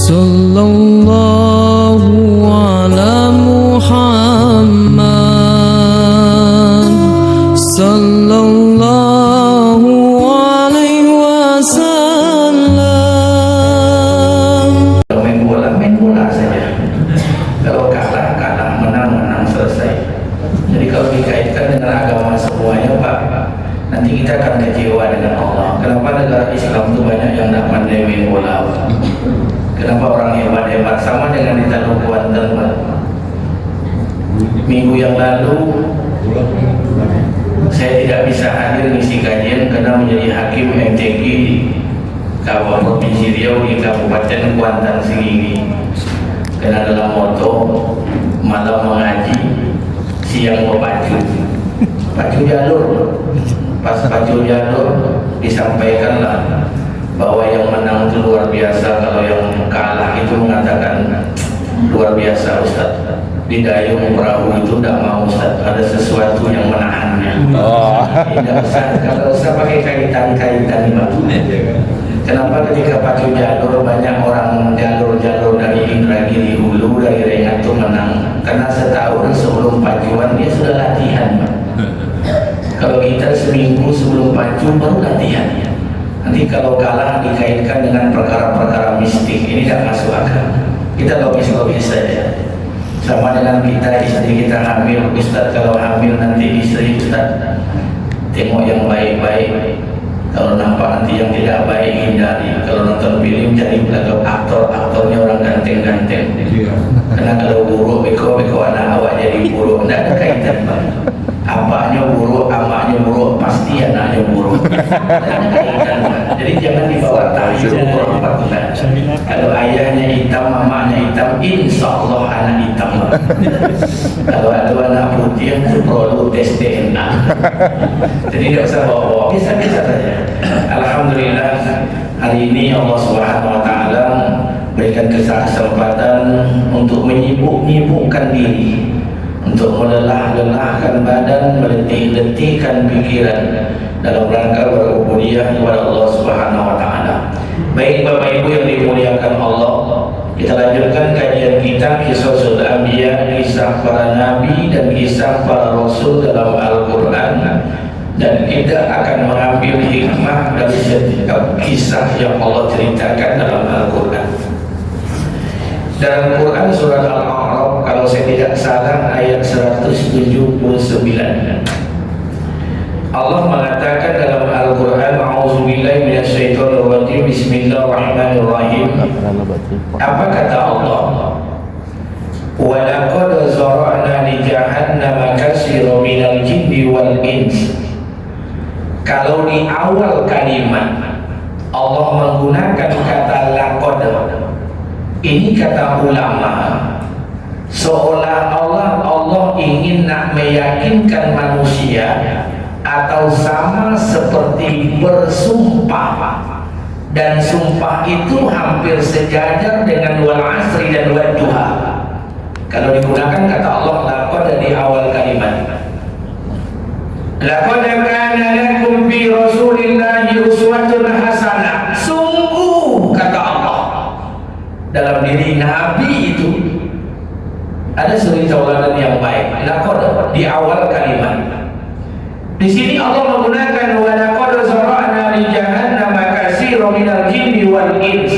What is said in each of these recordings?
Sallallahu ala Muhammad Sallallahu alaihi wasallam. Main bola saja. Kalau kalah, menang selesai. Jadi kalau dikaitkan dengan agama semuanya, Pak, nanti kita akan kecewa dengan Allah. Kenapa negara Islam itu banyak yang tidak pandai main bola? Kenapa orang hebat-hebat sama dengan di Tanjung Kuantan, Pak? Minggu yang lalu saya tidak bisa hadir ngisi kajian karena menjadi hakim MTQ di Kabupaten Provinsi Riau di Kabupaten Kuantan Sengingi. Karena dalam moto malam mengaji, siang berpacu jalur. Pas pacu jalur disampaikanlah bahwa yang menang itu luar biasa, kalau yang kalah itu mengatakan luar biasa, Ustaz. Di dayung perahu itu tidak mau, Ustaz, ada sesuatu yang menahannya. Tidak usah, kalau usah pakai kaitan-kaitan, Pak. Kenapa ketika pacu jalur banyak orang jalur dari Indragiri Hulu, dari Rengat itu menang? Karena setahun sebelum pacuan dia sudah latihan, Pak. Kalau kita seminggu sebelum pacu baru latihan. Nanti kalau kalah dikaitkan dengan perkara-perkara mistik, ini tidak masuk akal. Kita logis-logis saja. Sama dengan kita, istri kita hamil, Ustaz, kalau hamil nanti istri, Ustaz, tengok yang baik-baik. Kalau nampak nanti yang tidak baik, hindari. Kalau nonton film jadi pelakon aktornya orang ganteng-ganteng. Karena kalau buruk, beko anak awak jadi buruk. Tidak ada kaitan, Pak. Apanya buruk, amaknya buruk, pasti anaknya buruk. Jadi jangan dibawa tajuk perempuan. Kalau ayahnya hitam, mamanya hitam, insya Allah anak hitam. Kalau ada anak putih, itu perlu tes DNA. Jadi tidak usah bawa-bawa, bisa-bisa saja. Alhamdulillah, hari ini Allah Subhanahu Wa Taala berikan kesempatan untuk menyibukkan diri, untuk melelah-lelahkan badan, meletih-letihkan pikiran dalam rangka berubudiyah kepada Allah Subhanahu Wa Taala. Baik Bapak Ibu yang dimuliakan Allah, kita lanjutkan kajian kita Qisasul Anbiya, kisah para nabi dan kisah para rasul dalam Al-Quran, dan kita akan mengambil hikmah dari setiap kisah yang Allah ceritakan dalam Al-Quran. Dalam Quran surat Al-A'raf, kalau saya tidak salah, ayat 179, Allah mengatakan dalam Al-Quran, A'udzubillahi minasyaitonirrajim, Bismillahirrahmanirrahim. Apa kata Allah? Wa laqad zara'na li jahannama katsiran minal jinni wal ins. Kalau di awal kalimat Allah menggunakan kata laqad, ini kata ulama, seolah-olah Allah ingin nak meyakinkan manusia atau sama seperti bersumpah, dan sumpah itu hampir sejajar dengan wal asri dan wal duha. Kalau digunakan kata Allah laqad di awal kalimat, laqad kana lakum fi rasulillahi uswatun hasanah. Sungguh kata Allah, dalam diri Nabi itu ada suri tauladan yang baik. Laqad di awal kalimat. Di sini Allah menggunakan wa laqad zara'na li jahannama katsiran minal jinni wal ins.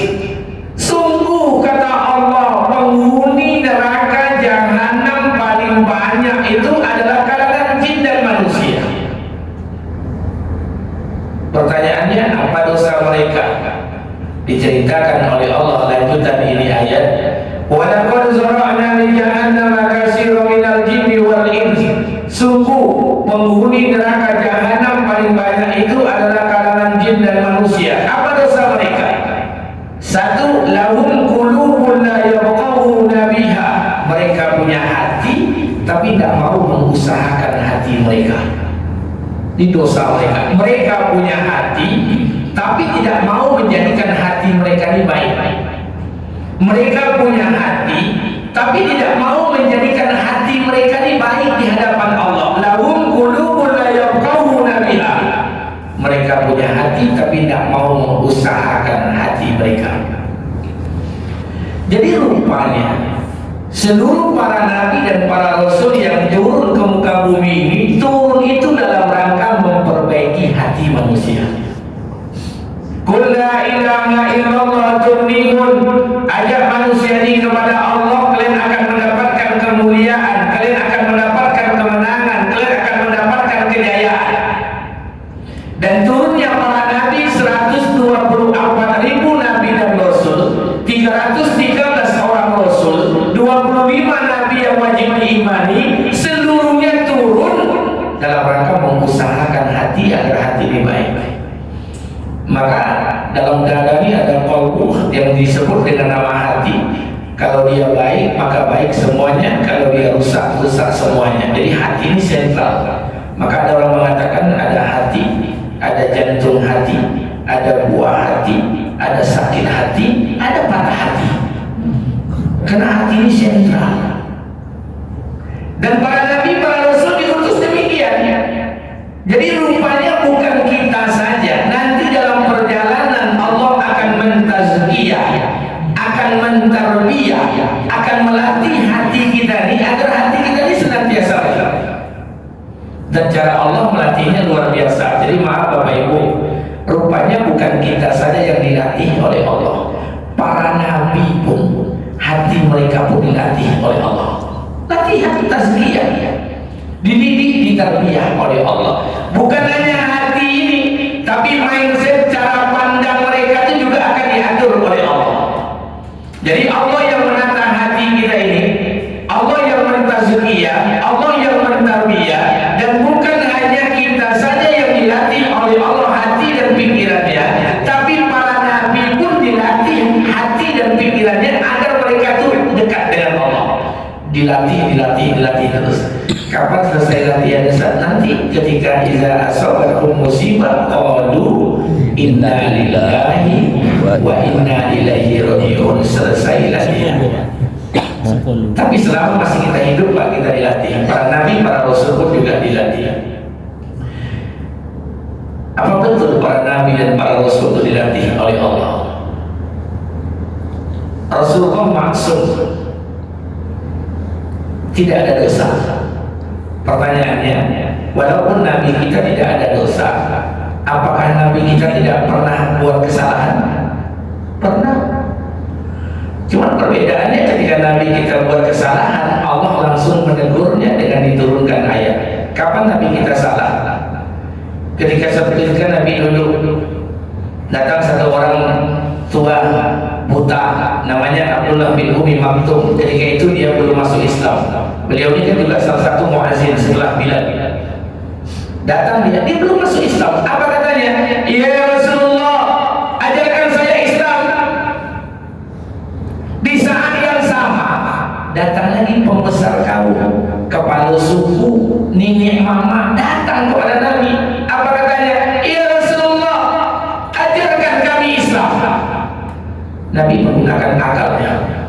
Sungguh kata Allah, penghuni neraka jahanam paling banyak itu adalah kalangan jin dan manusia. Pertanyaannya, apa dosa mereka? Diceritakan oleh Allah lanjutan ini ayat, wa laqad zara'na li jahannama katsiran minal jinni wal ins. Sungguh penghuni neraka jahanam paling banyak itu adalah kalangan jin dan manusia. Apa dosa mereka? Satu, lahum qulubun la yafqahuna biha. Mereka punya hati tapi tidak mau mengusahakan hati mereka. Ini dosa mereka. Mereka punya hati tapi tidak mau menjadikan hati mereka ini baik. Mereka punya hati tapi tidak mau menjadikan hati mereka ini baik di hadapan Allah. Lahum qulubun la yafqahuna biha. Mereka punya hati tapi tidak mau mengusahakan hati mereka. Jadi rupanya seluruh para nabi dan para rasul yang turun ke muka bumi ini turun itu dalam rangka memperbaiki hati manusia. Qul la ilaha illallah tuflihun. Ajak manusia ini kepada Allah, kalian akan mendapatkan kemuliaan, kalian akan mendapatkan kemenangan, kalian akan mendapatkan kejayaan. Dan turunnya para nabi 124.000 nabi dan rasul, 313 orang rasul, 25 nabi yang wajib diimani, seluruhnya turun dalam rangka mengusahakan hati agar hati ini baik-baik. Maka dalam dada ini ada qalbu yang disebut dengan nama hati. Kalau dia baik maka baik semuanya, kalau dia rusak rusak semuanya. Jadi hati ini sentral. Maka ada orang mengatakan ada hati, ada jantung hati, ada buah hati, ada sakit hati, ada patah hati. Karena hati ini sentral. Dan para nabi, para rasul diutus demikian. Jadi rupanya bukan kita saja. Nanti dalam perjalanan Allah akan mentazkiyah, akan mentarbiyah, akan melatih hati kita ini agar hati kita ini senantiasa baik. Dan cara Allah melatihnya luar biasa. Jadi maaf Bapak Ibu, rupanya bukan kita saja yang dilatih oleh Allah. Para nabi pun hati mereka pun dilatih oleh Allah. Latihan tazkiyah, dididik, ditarbiyah oleh Allah. Bukan hanya hati ini, tapi mindset, cara pandang mereka itu juga akan diatur oleh Allah. Jadi Allah yang menata hati kita ini, Allah yang mentazkiyah, Allah yang mentarbiyah, dan bukan hanya kita saja yang dilatih oleh Allah hati dan pikirannya, tapi para nabi pun dilatih hati dan pikirannya agar mereka tuh dekat dengan Allah. Dilatih terus. Kapan selesai latihan Ustaz? Nanti ketika iza asabakum musibah qalu inna lillahi wa inna ilaihi raji'un. Selesai latihan. Tapi selama masih kita hidup Pak, kita dilatih. Para nabi, para rasul pun juga dilatih. Apa betul para nabi dan para rasul itu dilatih oleh Allah? Rasulullah maksum, tidak ada dosa. Pertanyaannya, walaupun nabi kita tidak ada dosa, apakah nabi kita tidak pernah buat kesalahan? Pernah. Cuma perbedaannya ketika nabi kita buat kesalahan, Allah langsung menegurnya dengan diturunkan ayat. Kapan nabi kita salah? Ketika seperti Nabi dulu datang satu orang tua buta namanya Abdullah bin Umi Maktum. Ketika itu dia belum masuk Islam. Beliau ini kan juga salah satu muazzin setelah Bilal. Datang dia belum masuk Islam. Apa katanya? Ya Rasulullah, ajarkan saya Islam. Di saat yang sama datang lagi pembesar kaum, kepala suku, nenek mama datang kepada Nabi. Apa katanya? Ya Rasulullah, ajarkan kami Islam. Nabi menggunakan akalnya.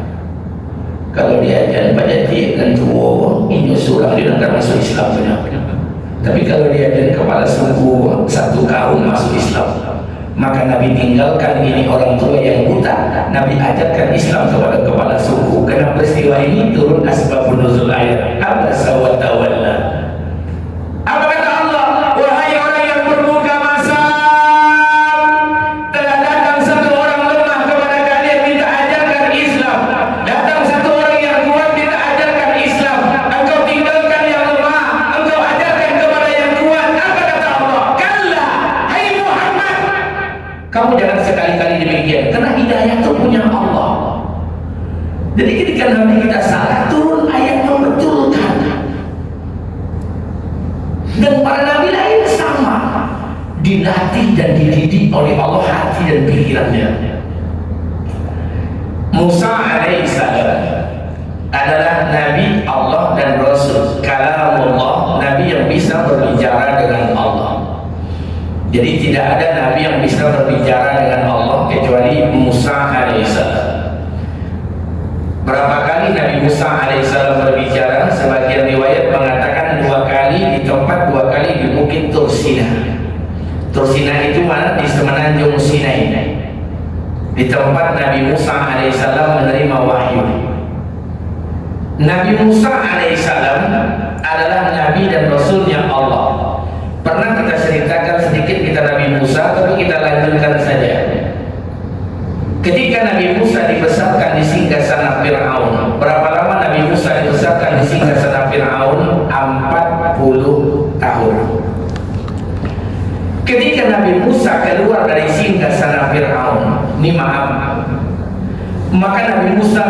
Kalau diajar pada dia dan tua, ini surang dia akan masuk Islam benar. Tapi kalau diajar kepala suku satu kaum masuk Islam, maka Nabi tinggalkan ini orang tua yang buta. Nabi ajarkan Islam kepada kepala suku. Karena peristiwa ini turun asbabun nuzul ayat abasa wa tawalla. Apa kata Allah? Wahai orang yang bermuka masam, telah datang satu orang lemah kepada kalian minta ajarkan Islam. Datang satu orang yang kuat minta ajarkan Islam. Engkau tinggalkan yang lemah, engkau ajarkan kepada yang kuat. Apa kata Allah? Kalla, hai Muhammad, kamu jangan sekali-kali demikian. Karena hidayah itu punya Allah. Jadi ketika Nabi kita salah, turun ayat membetulkan. Dan para nabi lain sama, dilatih dan dididik oleh Allah hati dan pikirannya. Musa alaihissalam adalah nabi Allah dan rasul, kalamullah, nabi yang bisa berbicara dengan Allah. Jadi tidak ada nabi yang bisa berbicara dengan Allah kecuali Musa alaihissalam. Berapa kali Nabi Musa alaihissalam berbicara? Sebagian riwayat mengatakan 2 kali di tempat, 2 kali di Bukit Tursina. Tursina itu mana? Di semenanjung Sinai. Di tempat Nabi Musa alaihissalam menerima wahyu. Nabi Musa alaihissalam adalah Nabi dan Rasulnya Allah. Pernah kita ceritakan sedikit kita Nabi Musa, tapi kita lanjutkan saja. Ketika Nabi Musa dibesarkan di singgasana Fir'aun, berapa lama Nabi Musa dibesarkan di singgasana Fir'aun? 40 tahun. Ketika Nabi Musa keluar dari singgasana Fir'aun, ini maaf, maka Nabi Musa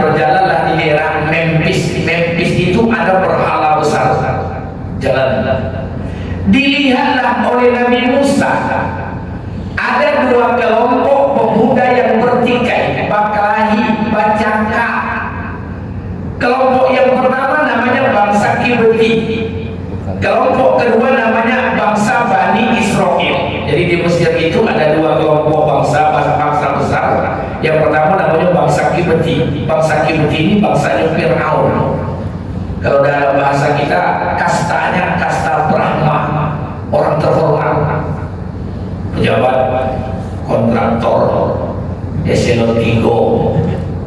berjalanlah di daerah Memphis. Memphis itu ada berhala besar. Jalan. Dilihatlah oleh Nabi Musa ada dua kelompok pemuda yang bertikai, berkelahi, bercakap. Kelompok yang pertama namanya bangsa Kibti, kelompok kedua namanya bangsa Bani Israel. Jadi di Mesir itu ada dua kelompok bangsa besar. Yang pertama namanya bangsa Kibti. Bangsa Kibti ini bangsanya Fir'aun. Kalau dalam bahasa kita kastanya kasta Brahma, orang terhormat, pejabat, kontraktor, eselon 3,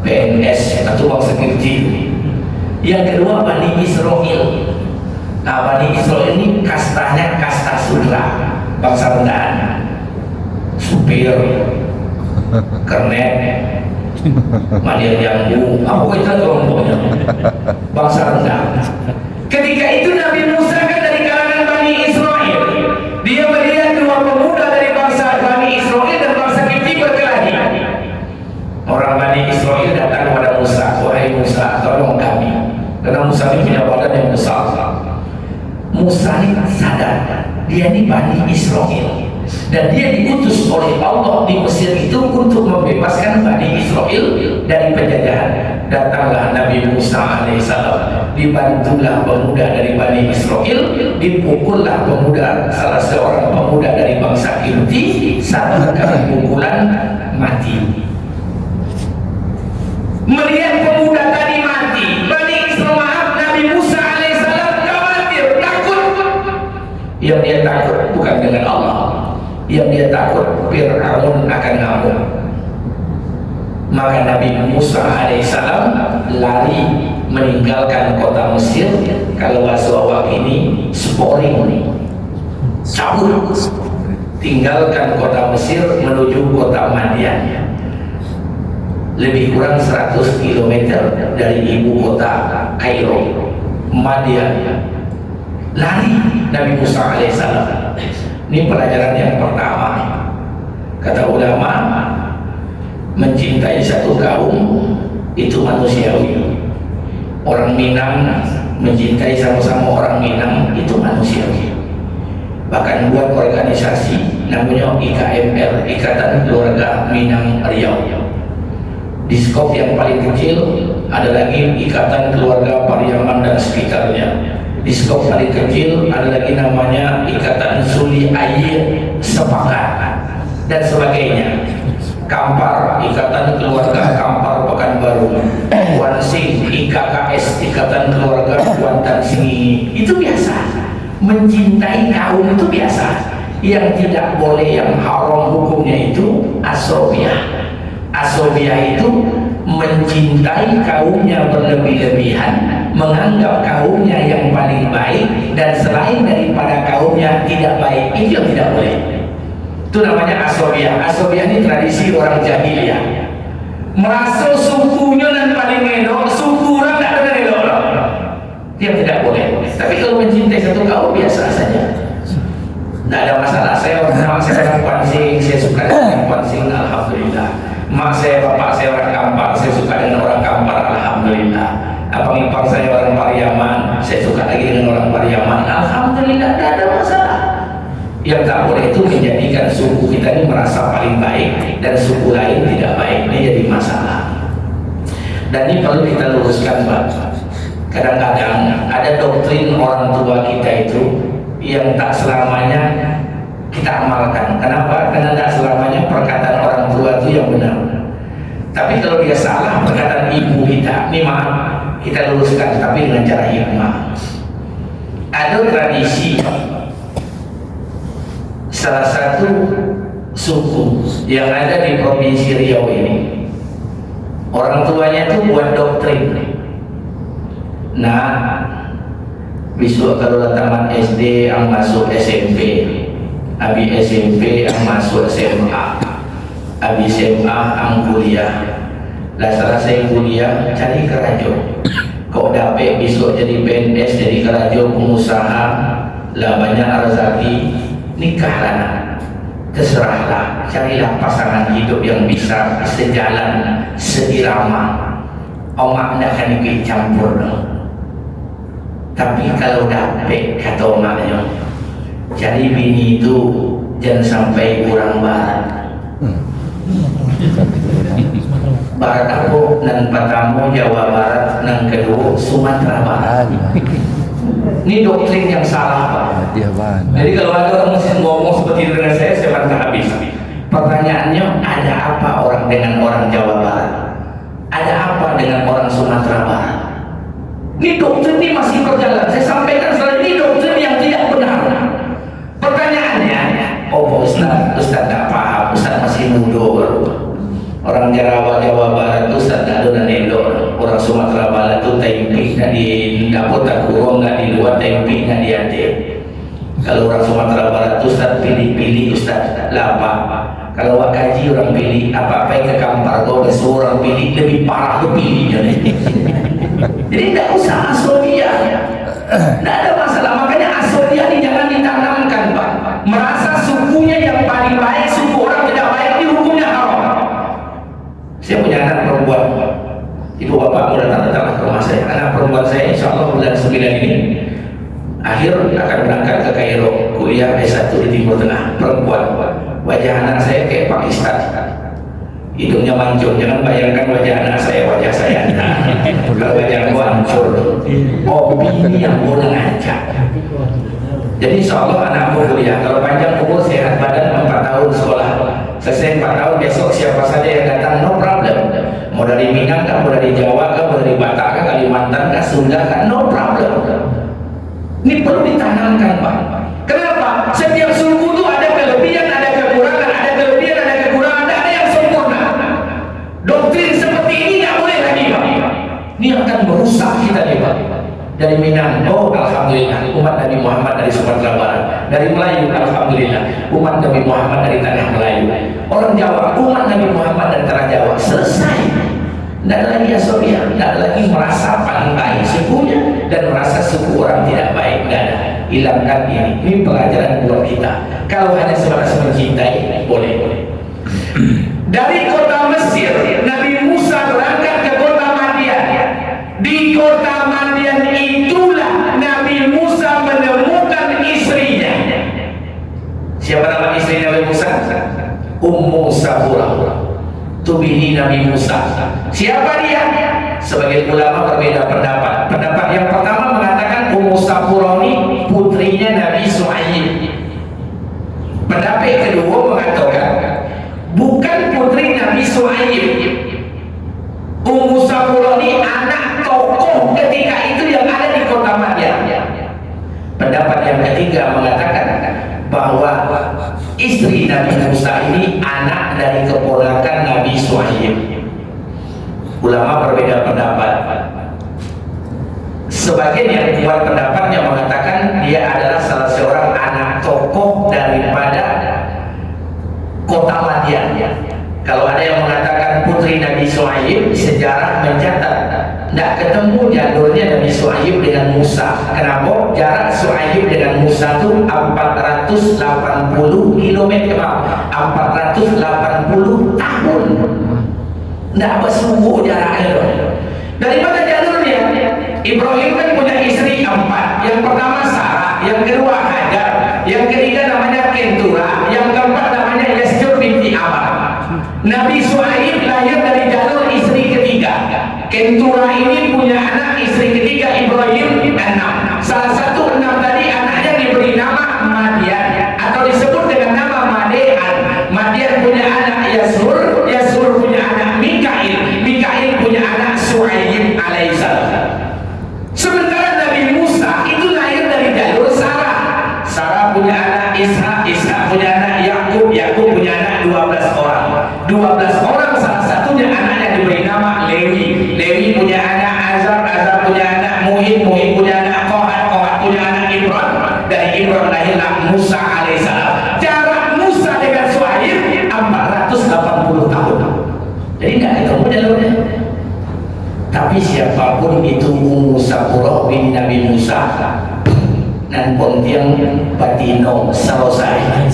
PNS, atau bangsa Kibti. Yang kedua Bani Israel. Nah, Bani Israel ini kastanya kasta sudra, bangsa rendahan, supir, kernet, mania jambu, apa itu kelompoknya, bangsa rendah. Ketika itu Nabi Musa kan dari kalangan Bani Israel, dia melihat dua pemuda dari bangsa Bani Israel dan bangsa Kipti berkelahi. Orang Bani Israel datang kepada Musa, wahai Musa, tolong kami, karena Musa ini punya badan yang besar. Musa ini sadar dia ini Bani Israel dan dia diutus oleh Allah di Mesir itu untuk membebaskan Bani Israel dari penjajahan. Datanglah Nabi Musa alaihissalam, dibantulah pemuda dari Bani Israel, dipukullah salah seorang pemuda dari bangsa Kipti, satu kali pukulan mati. Melihat pemuda tadi mati, Bani Israel, Nabi Musa alaihissalam khawatir, takut. Yang dia takut bukan dengan Allah, yang dia takut Fir'aun akan ngamuk. Maka Nabi Musa alaihissalam lari meninggalkan kota Mesir. Kalau bahasa awak ini sporing, cabut, tinggalkan kota Mesir menuju kota Madian, lebih kurang 100 km dari ibu kota Kairo, Madian. Lari Nabi Musa alaihissalam. Ini pelajaran yang pertama. Kata ulama, mencintai satu kaum itu manusiawi. Orang Minang mencintai sama-sama orang Minang itu manusiawi. Bahkan buat organisasi namanya IKMR, Ikatan Keluarga Minang Riau. Di skop yang paling kecil ada lagi Ikatan Keluarga Pariaman dan sekitarnya. Di skop paling kecil ada lagi namanya Ikatan Suli Air Sepakat dan sebagainya. Kampar, Ikatan Keluarga Kampar Pekanbaru, Wansing, IKKS, Ikatan Keluarga Kuantan Singingi. Itu biasa. Mencintai kaum itu biasa. Yang tidak boleh, yang haram hukumnya itu asobiah. Asobiah itu mencintai kaumnya berlebih-lebihan, menganggap kaumnya yang paling baik dan selain daripada kaumnya tidak baik. Itu yang tidak boleh. Itu namanya asobiah. Asobiah ini tradisi orang jahiliyah. Merasa sukunya dan paling elok, suku orang tidak ada elok. Yang tidak boleh. Tapi kalau mencintai satu kaum biasa saja. Tidak ada masalah. Saya orang Pansing, saya suka dengan Pansing, alhamdulillah. Mak saya, bapak saya orang Kampar, saya suka dengan orang Kampar, alhamdulillah. Abang ipar saya orang Pariaman, saya suka lagi dengan orang Pariaman, alhamdulillah, tidak ada masalah. Yang tak boleh itu menjadikan suku kita ini merasa paling baik dan suku lain tidak baik, ini jadi masalah. Dan ini perlu kita luruskan, Pak. Kadang-kadang ada doktrin orang tua kita itu yang tak selamanya kita amalkan. Kenapa? Karena tak selamanya perkataan orang tua itu yang benar. Tapi kalau dia salah perkataan ibu kita, ini maaf, kita luruskan tapi dengan cara hikmah. Ada tradisi salah satu suku yang ada di Provinsi Riau ini. Orang tuanya itu buat doktrin. Nah, besok kalau tamat SD yang masuk SMP, habis SMP yang masuk SMA, habis SMA yang kuliah. Lah selesai kuliah cari kerja. Kok dapat besok jadi PNS, jadi kerja, pengusaha, lah banyak rezeki, nikahlah. Terserahlah, carilah pasangan hidup yang bisa sejalan, seirama. Omak tidak akan ikut campur dong. Tapi kalau dapat, kata omaknya, jadi bini itu jangan sampai kurang barat. Barat apa? Nan pertama Jawa Barat, nan kedua Sumatera Barat. Ini doktrin yang salah, Pak. Jadi kalau ada orang ngomong seperti itu dengan saya bantah habis. Pertanyaannya, ada apa orang dengan orang Jawa Barat? Ada apa dengan orang Sumatera Barat? Ini doktrin ini masih berjalan. Saya sampaikan selalu ini doktrin yang tidak benar. Pertanyaannya, oh Ustaz tak paham, Ustaz masih muda. Orang Jawa Barat itu Ustaz tak ada dan elok. Orang Sumatera Barat itu tempi nak di dapur tak kurung, nak di luar tempi nak diatir. Kalau orang Sumatera Barat itu Ustaz pilih-pilih Ustaz lapar. Kalau awak kaji orang pilih apa-apa yang ke kampar kau besok orang pilih lebih parah ke pilih. Jadi tidak usah asobia. Tidak ada masalah. Makanya asobia ini jangan ditanamkan, Pak. Merasa sukunya yang paling baik, suku orang tidak baik, ini hukumnya haram. Saya punya anak perempuan. Ibu bapakmu datang-datang ke rumah saya. Anak perempuan saya insya Allah bulan 9 ini akhir akan berangkat ke Kairo, kuliah S1 di Timur Tengah. Perempuan. Wajah anak saya kayak Pakistan, hidungnya mancung. Jangan bayangkan wajah anak saya, wajah saya. Kalau wajahku hancur, ini yang kurang aja. Jadi insya Allah anakmu kuliah. Kalau panjang umur, sehat badan, 4 tahun sekolah. Selesai 4 tahun, besok siapa saja yang datang, no problem. Mau dari Minang kah, mau dari Jawa kah, mau dari Batak kah, Kalimantan kah, Sunda kah, no problem. Ini perlu ditanamkan, Pak. Kenapa? Setiap suku itu ada kelebihan, ada kekurangan, ada kelebihan, ada kekurangan, ada yang sempurna. Doktrin seperti ini nggak boleh lagi, Pak. Ini akan merusak kita nih, Pak. Dari Minang, oh alhamdulillah, umat Nabi Muhammad dari Sumatera Barat. Dari Melayu, alhamdulillah, umat Nabi Muhammad dari tanah Melayu. Orang Jawa, umat Nabi Muhammad dari tanah Jawa. Selesai. Tidak ada lagi asobia, tidak ada lagi merasa paling baik sukunya dan merasa suku orang tidak baik. Tidak ada. Hilangkan ini. Ini pelajaran buat kita. Kalau hanya sebatas mencintai, boleh. Dari kota Mesir, Nabi Musa berangkat ke kota Madian. Di kota Madian itulah Nabi Musa menemukan istrinya. Siapa nama istri Nabi Musa? Ummu Saburah. Tubihi Nabi Musa. Siapa dia? Sebagai ulama berbeda pendapat. Pendapat yang pertama mengatakan Ummu Saburah ini putrinya Nabi Su'aib. Pendapat kedua mengatakan bukan putri Nabi Su'aib. Ummu Saburah ini anak tokoh ketika itu yang ada di kota Madian. Pendapat yang ketiga mengatakan bahwa istri Nabi Musa ini anak dari keponakan Nabi Su'aib. Ulama berbeda pendapat. Sebagian yang kuat pendapatnya mengatakan dia adalah salah seorang anak tokoh daripada kota Madian. Kalau ada yang mengatakan putri Nabi Su'aib, sejarah mencatat tidak ketemu jalurnya Nabi Su'aib dengan Musa. Kenapa? Jarak Su'aib dengan Musa itu 480 km, 480 tahun. Tidak bersuhu jaraknya. Dari mana jalurnya? Ibrahim kan punya istri 4. Yang pertama Sarah, yang kedua Hajar, yang ketiga namanya Kentura, yang keempat namanya Yasjur binti Amar. Nabi Su'aib lahir dari jalur istri ketiga. Kentura ini punya anak istri ketiga Ibrahim 6. Salah satu 6 tadi anaknya diberi nama Madian atau disebut dengan nama Madian. Madian punya anak Yasur, Yasur punya anak Mikail, Mikail punya anak Su'aib alaihissalam. Sementara Nabi Musa itu lahir dari jalur Sarah. Sarah punya anak Ishak, Ishak punya anak Yakub, Yakub punya anak Lewi punya anak Azar, Azar punya anak Muhid, Muhid punya anak Qohat, Qohat punya anak Imran. Dari Imran lahirlah Musa alaihissalam. Jarak Musa dengan Suhaib 480 tahun. Jadi nggak ketemu jalurnya. Tapi siapapun itu Musa Pura bin Nabi Musa dan pontiang batino selesai.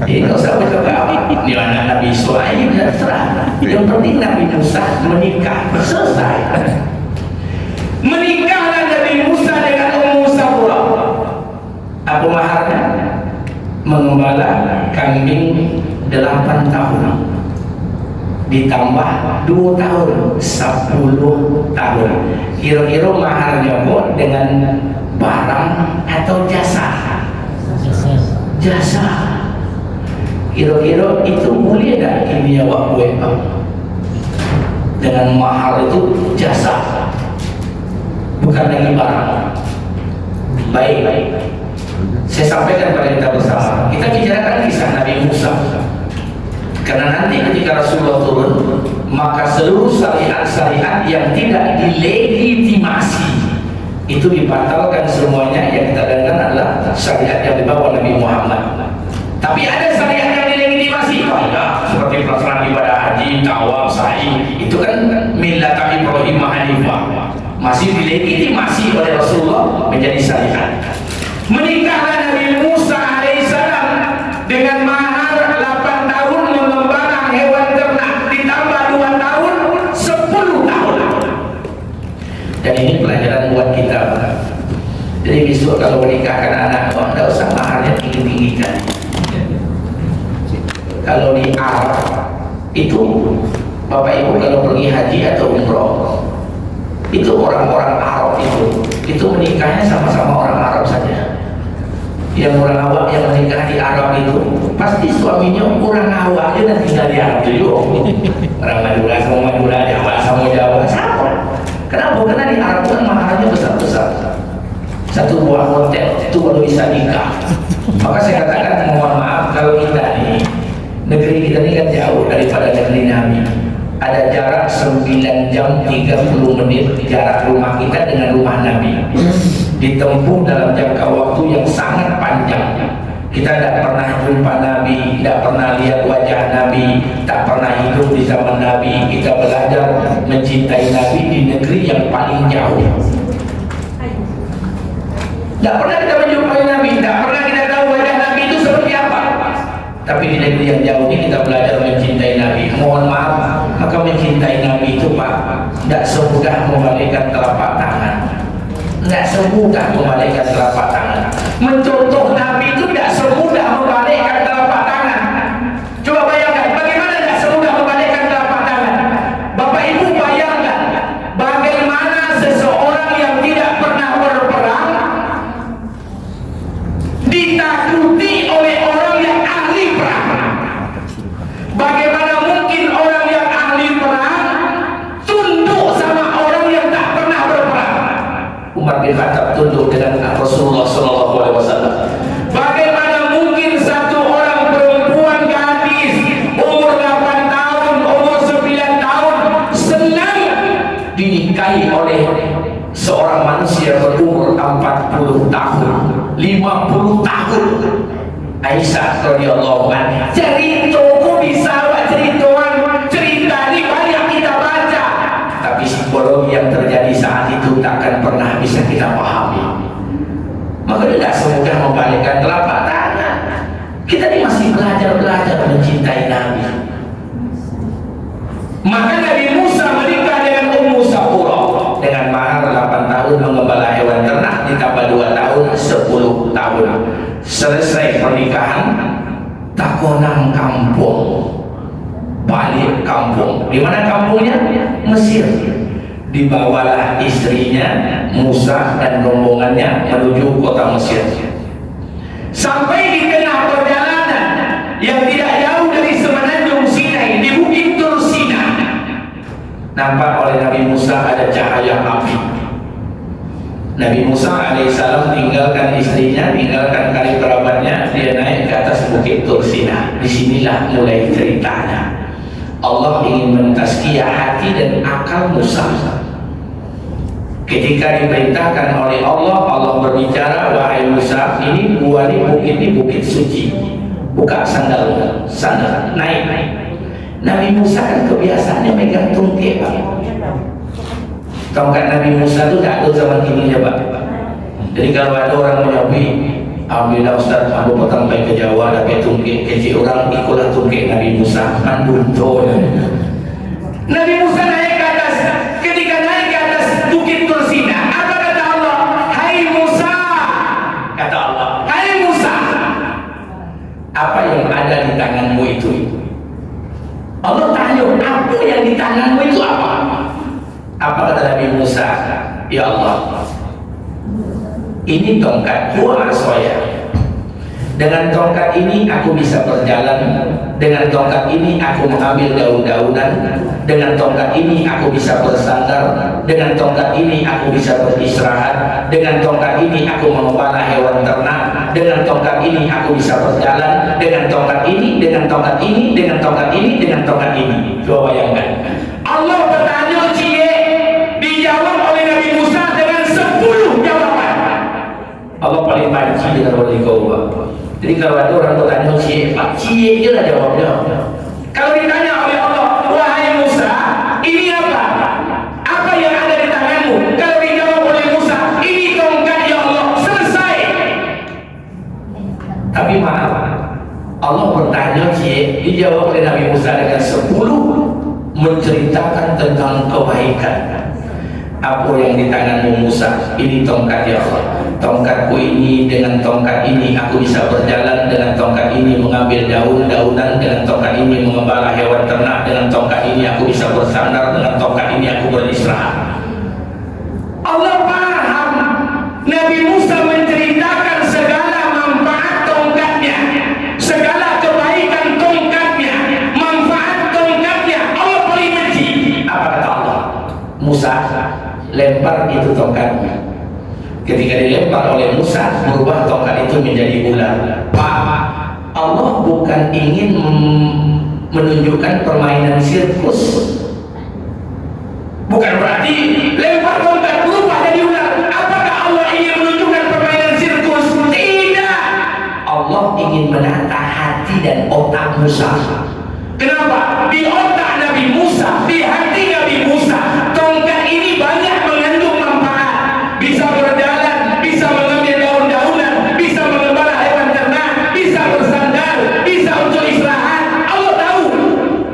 Jadi nggak usah berkata ini anak Nabi Suhaib dan serah. Yang penting Nabi Musa menikah selesai. Menikahlah Nabi Musa dengan Musa Pura. Apa maharnya? Mengembala kambing 8 tahun ditambah 2 tahun 10 tahun. Kira-kira maharnya kok dengan barang atau jasa? Jasa. Kira-kira itu boleh tak ini awak buat dengan mahar itu jasa, bukan lagi barang. Baik. Saya sampaikan kepada kita bersama. Kita bicarakan kisah Nabi Musa. Karena nanti ketika Rasulullah turun, maka seluruh syariat-syariat yang tidak dilegitimasi itu dibatalkan semuanya. Yang kita dengar adalah syariat yang dibawa Nabi Muhammad. Tapi ada syariat yang dilegitimasi. Seperti pelaksanaan ibadah haji, tawaf, sa'i. Itu kan millat Ibrahim Hanifah. Masih dilegitimasi oleh Rasulullah menjadi syariat. Menikahlah Nabi Musa alaihissalam dengan mahar 8 tahun mengembala hewan ternak ditambah 2 tahun 10 tahun. Dan ini pelajaran buat kita. Jadi besok kalau menikahkan anak, tidak usah maharnya tinggi-tinggikan. Kalau di Arab itu Bapak Ibu kalau pergi haji atau umroh, itu orang-orang Arab itu menikahnya sama-sama orang Arab saja. Yang orang awak yang menikah di Arab itu pasti suaminya orang awak, dia nanti tinggal di Arab dulu. Orang Madura sama Madura, Jawa sama Jawa sama. Kenapa? Karena di Arab kan maharnya besar-besar. Satu buah hotel itu baru bisa nikah. Maka saya katakan mohon maaf kalau kita nih, negeri kita ini kan jauh daripada negeri Nabi. Ada jarak 9 jam 30 menit jarak rumah kita dengan rumah Nabi. Ditempuh dalam jangka waktu yang sangat panjang. Kita tidak pernah jumpa Nabi, tidak pernah lihat wajah Nabi, tak pernah hidup di zaman Nabi. Kita belajar mencintai Nabi di negeri yang paling jauh. Tidak pernah kita menjumpai Nabi, tidak pernah kita tahu wajah Nabi itu seperti apa. Tapi di negeri yang jauh ini kita belajar mencintai Nabi. Mohon maaf, maka mencintai Nabi itu Pak, tidak semudah membalikkan telapak tangan. Tidak semudah membalikkan telapak tangan. Mencontoh Nabi itu tidak semudah membalikkan telapak tangan. Coba bayangkan bagaimana tidak semudah membalikkan telapak tangan. Bapak Ibu bayangkan bagaimana seseorang yang tidak pernah berperang ditakuti oleh orang yang ahli perang. Bagaimana mungkin orang yang ahli perang tunduk sama orang yang tak pernah berperang? Umar bin Khattab tunduk dengan Rasulullah SAW. Bagaimana mungkin satu orang perempuan gadis umur 8 tahun, umur 9 tahun senang dinikahi oleh seorang manusia berumur 40 tahun, 50 tahun? Aisyah radhiyallahu anha. Cerita bisa cerita ini banyak kita baca, tapi psikologi yang terjadi saat itu takkan pernah bisa kita pahami. Maka tidak semudah membalikkan telapak tangan. Kita ini masih belajar mencintai Nabi. Maka Nabi Musa menikah dengan Ummu Sapura dengan mahar 8 tahun mengembala hewan ternak ditambah 2 tahun 10 tahun. Selesai pernikahan, takonang kampung, balik kampung. Di mana kampungnya? Mesir. Dibawalah istrinya Musa dan rombongannya menuju kota Mesir. Sampai di tengah perjalanan yang tidak jauh dari semenanjung Sinai di Bukit Tursina, nampak oleh Nabi Musa ada cahaya api. Nabi Musa alaihissalam tinggalkan istrinya, tinggalkan kali kerabatnya, dia naik ke atas Bukit Tursina. Disinilah mulai ceritanya. Allah ingin mentazkiyah hati dan akal Musa. Ketika diperintahkan oleh Allah, Allah berbicara, wahai Musa, ini bukit suci, buka sandal, naik. Nabi Musa kan kebiasaannya megang tungkek, Pak. Tongkat Nabi Musa itu tak ada zaman kini ya, Pak. Jadi kalau ada orang menyopi, alhamdulillah Ustaz, aku petang ke Jawa, dapat tungkek kecil orang, ikutlah tungkek Nabi Musa, mandunto. Nabi Musa naik ke atas, ketika naik ke atas bukit Tursina, apa kata Allah? Hai Musa, kata Allah, hai Musa, apa yang ada di tanganmu itu? Allah tanya, apa yang di tanganmu itu apa? Apa kata Nabi Musa? Ya Allah, ini tongkat gua asoya. Dengan tongkat ini aku bisa berjalan. Dengan tongkat ini aku mengambil daun-daunan. Dengan tongkat ini aku bisa bersandar. Dengan tongkat ini aku bisa beristirahat. Dengan tongkat ini aku mengembala hewan ternak. Dengan tongkat ini aku bisa berjalan. Dengan tongkat ini, dengan tongkat ini, dengan tongkat ini, dengan tongkat ini. Coba bayangkan. Allah bertanya cie, dijawab oleh Nabi Musa dengan 10 jawaban. Allah paling benci dengan wali kaulah. Jadi kalau ada orang bertanya cie, Pak cie je lah jawabnya. Kalau ditanya oleh Allah, wahai Musa, ini apa? Apa yang ada di tanganmu? Kalau dijawab oleh Musa, ini tongkat ya Allah, selesai. Tapi maaf, Allah bertanya cie, dijawab oleh Nabi Musa dengan 10 menceritakan tentang kebaikan. Apa yang di tanganmu Musa? Ini tongkat ya Allah. Tongkatku ini, dengan tongkat ini aku bisa berjalan. Dengan tongkat ini mengambil daun-daunan. Dengan tongkat ini mengembala hewan ternak. Dengan tongkat ini aku bisa bersandar. Dengan tongkat ini aku beristirahat. Allah paham Nabi Musa menceritakan segala manfaat tongkatnya, segala kebaikan tongkatnya, manfaat tongkatnya. Allah paling benci. Apa kata Allah? Musa, lempar itu tongkatnya. Ketika dilempar oleh Musa, berubah tongkat itu menjadi ular. Pak, Allah bukan ingin menunjukkan permainan sirkus. Bukan berarti lempar tongkat berubah jadi ular. Apakah Allah ingin menunjukkan permainan sirkus? Tidak. Allah ingin menata hati dan otak Musa. Kenapa? Di otak Nabi Musa, di hati Nabi Musa, tongkat ini banyak mengandung manfaat. Bisa berjalan, bisa mengambil daun-daunan, bisa mengembala hewan ternak, bisa bersandar, bisa untuk istirahat. Allah tahu.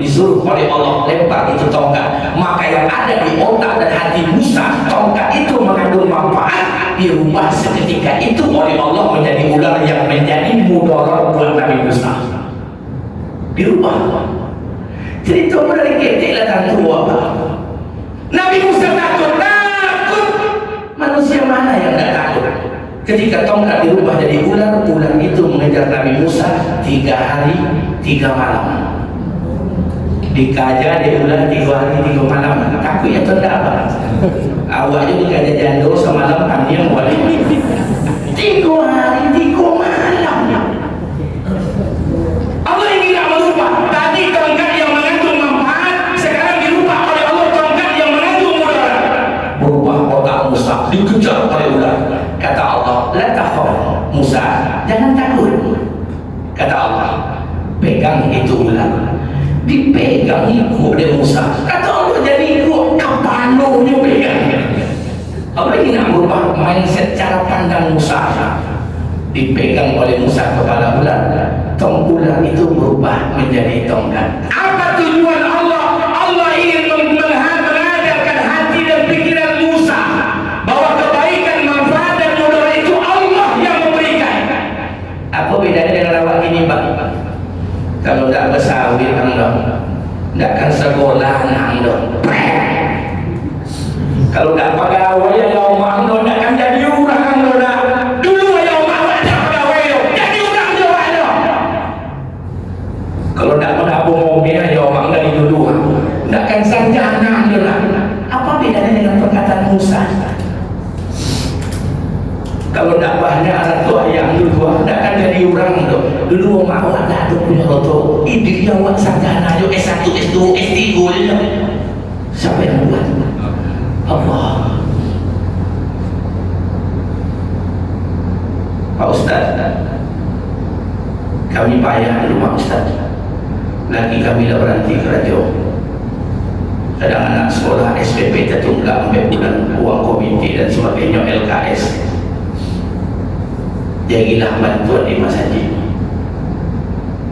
Disuruh oleh Allah lempar itu tongkat, maka yang ada di otak dan hati Musa, tongkat itu mengandung manfaat, dirubah seketika itu oleh Allah menjadi ular yang menjadi mudarat buat Nabi Musa. Dirubah. Jadi coba dari ketik lah kan tua, Pak. Nabi Musa takut. Manusia mana yang tidak takut? Ketika tongkat dirubah jadi ular, ular itu mengejar Nabi Musa 3 hari 3 malam. Dikaja dia ular 3 hari 3 malam. Takut ya tidak, Pak. Awaknya dikaja jandul semalam panjang boleh. 3 hari 3 malam. Allah ingin tidak merubah. Tadi tongkat yang mengandung manfaat, sekarang dirubah oleh Allah tongkat yang mengandung mudarat. Berubah otak Musa, dikejar oleh ular. Kata Allah, la takhaf Musa, jangan takut. Kata Allah, pegang itu ular. Dipegang ikut dia Musa. Kata Allah, jadi ikut kapanunya pegang. Allah ingin nak berubah mindset cara pandang Musa. Dipegang oleh Musa kepala ular, tong ular itu berubah menjadi tongkat. Apa tujuan Allah? Allah ingin mengajarkan hati dan pikiran Musa bahwa kebaikan, manfaat dan mudarat itu Allah yang memberikan. Apa bedanya dengan awak ini, Pak? Kalau tidak bersawit anda, tidak akan sekolah anda. Kalau tidak pegawai ya Allah, anda tidak akan jadi orang anda. Dulu ya Allah tidak pegawai, jadi orang juga anda. Kalau tidak menabung mobil ya Allah tidak dituduh, tidak akan sarjana anda. Apa bedanya dengan perkataan Musa? Kalau tidak banyak anak tua yang dua, tidak akan jadi orang tu. Dulu mak awak dah ada punya roto. Ini dia awak sarjana yo S1, S2, S3 je. Siapa yang buat? Allah. Pak Ustaz, kami payah di rumah Ustaz. Lagi kami dah berhenti kerja. Kadang anak sekolah SPP tertunggak sampai bulan uang komite dan sebagainya LKS. Jadilah bantuan di masjid.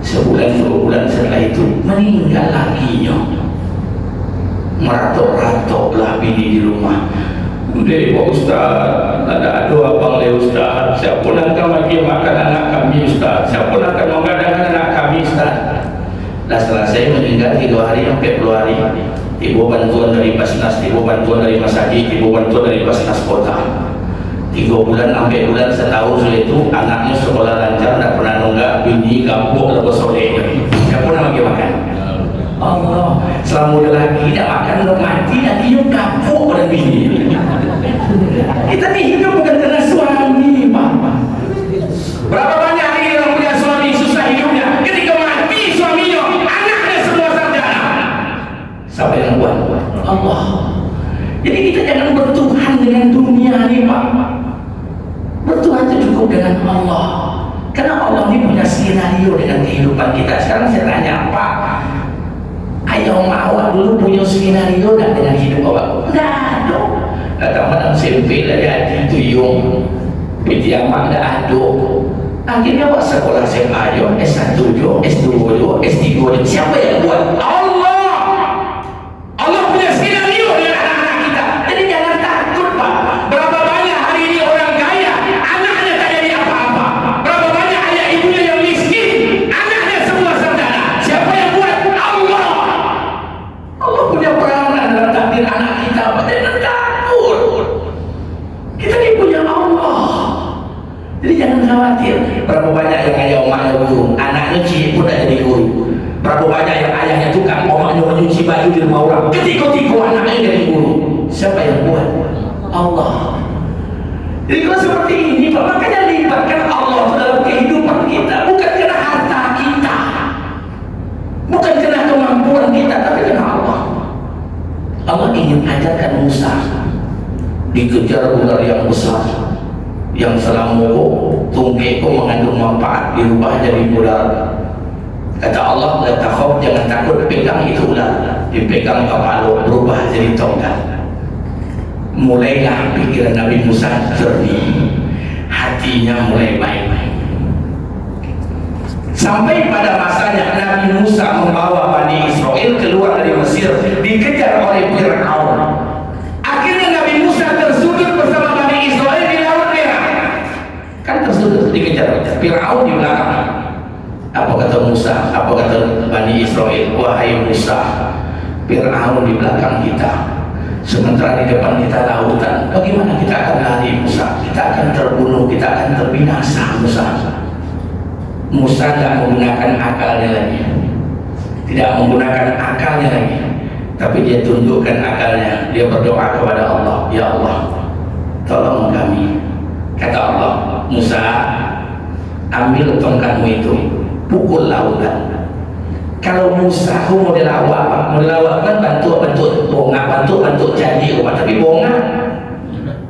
Sebulan 2 bulan setelah itu meninggal laginya. Meratok-ratoklah bini di rumah. Udah Pak Ustaz, ada abang le Ustaz. Siapa nak bagi makan anak kami Ustaz? Siapa nak menggadangkan anak kami Ustaz? Dah selesai meninggal 3 hari sampai 10 hari. Tiba bantuan dari Basnas, tiba bantuan dari masjid, tiba bantuan dari Basnas kota. 3 bulan sampai bulan setahun sudah itu anaknya sekolah lancar, tak pernah nunggak, bini gabuk lepas soleh. Siapa nak bagi makan? Allah. Selama dia lagi nak makan, nak mati, nanti dia gabuk pada bini. Kita ni hidup bukan kerana suami, Pak. Berapa banyak hari orang punya suami susah hidupnya, ketika mati suaminya, anaknya semua sarjana. Siapa yang buat? Allah. Jadi kita jangan bertuhan dengan dunia ni, Pak. Bertuhan itu cukup dengan Allah. Karena Allah ni punya skenario dengan kehidupan kita. Sekarang saya tanya, Pak, ayah mak awak dulu punya skenario tak dengan hidup awak? Tak ada. Datang padang SMP dah jadi tuyung. Piti amak dah ada. Akhirnya awak sekolah SMA je, S1 je, S2 je, S3 je. Siapa yang buat? Allah. Allah punya skenario dengan anak-anak kita. Jadi jangan takut, Pak. Berapa banyak hari ini orang kaya, anaknya tak jadi apa-apa. Berapa banyak ayah ibunya yang miskin, anaknya semua sarjana. Siapa yang buat? Allah. Allah punya peranan dalam takdir anak kita. Jangan takut. Kita ni punya Allah. Jadi jangan khawatir. Berapa banyak yang ayah omaknya guru, anaknya cik pun tak jadi guru. Berapa banyak yang ayahnya tukang, omaknya menyuci baju di rumah orang, ketika-ketika anaknya jadi guru. Siapa yang buat? Allah. Jadi kalau seperti ini, makanya libatkan Allah dalam kehidupan kita, bukan kerana harta kita, bukan kerana kemampuan kita, tapi kerana Allah. Allah ingin ajarkan Musa, dikejar ular yang besar, yang selama tungkeko mengandung manfaat dirubah jadi ular. Kata Allah, la takhaf, jangan takut, pegang itu ular, dipegang kepala berubah jadi tongkat. Mulailah pikiran Nabi Musa jernih, hatinya mulai baik-baik. Sampai pada masanya Nabi Musa membawa Bani Israel keluar dari Mesir, dikejar oleh Fir'aun. Akhirnya Nabi Musa tersudut bersama Bani Israel di Laut Merah. Kan tersudut, dikejar Fir'aun di belakang. Apa kata Musa? Apa kata Bani Israel? Wahai Musa, Fir'aun di belakang kita, sementara di depan kita lautan. Bagaimana kita akan lari, Musa? Kita akan terbunuh, kita akan terbinasa, Musa. Musa tidak menggunakan akalnya lagi, tidak menggunakan akalnya lagi, tapi dia tundukkan akalnya. Dia berdoa kepada Allah, ya Allah, tolong kami. Kata Allah, Musa, ambil tongkatmu itu, pukul lautan. Kalau Musa mau dilawak kan bantu bongak, bantu jadi obat, tapi bongak.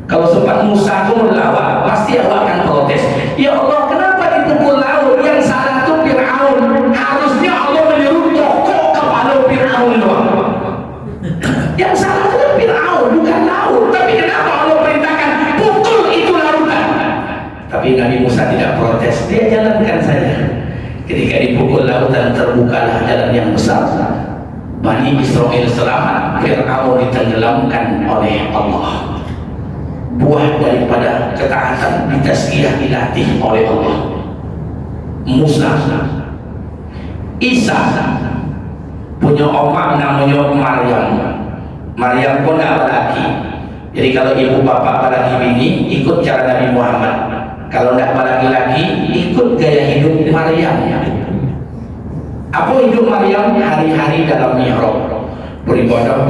Kalau sempat Musa mau dilawak, pasti awak akan protes. Ya Allah, kenapa dipukul laut? Yang salah itu Fir'aun. Harusnya Allah menyuruh tokok kepala Fir'aun doang. Yang salah itu Fir'aun, bukan laut. Tapi kenapa Allah perintahkan pukul itu lautan? Tapi Nabi Musa tidak protes, dia jalankan saja. Ketika dipukul lautan, terbukalah jalan yang besar. Bani Israel selamat, Fir'aun ditenggelamkan oleh Allah. Buah daripada ketaatan ditazkiyah, dilatih oleh Allah. Musa, Isa punya omak namanya Maryam. Maryam pun tak laki. Jadi kalau ibu bapak laki bini, ikut cara Nabi Muhammad. Kalau tidak laki-laki, ikut gaya hidup Maryam. Apa hidup Maryam? Hari-hari dalam mihrab, beribadah,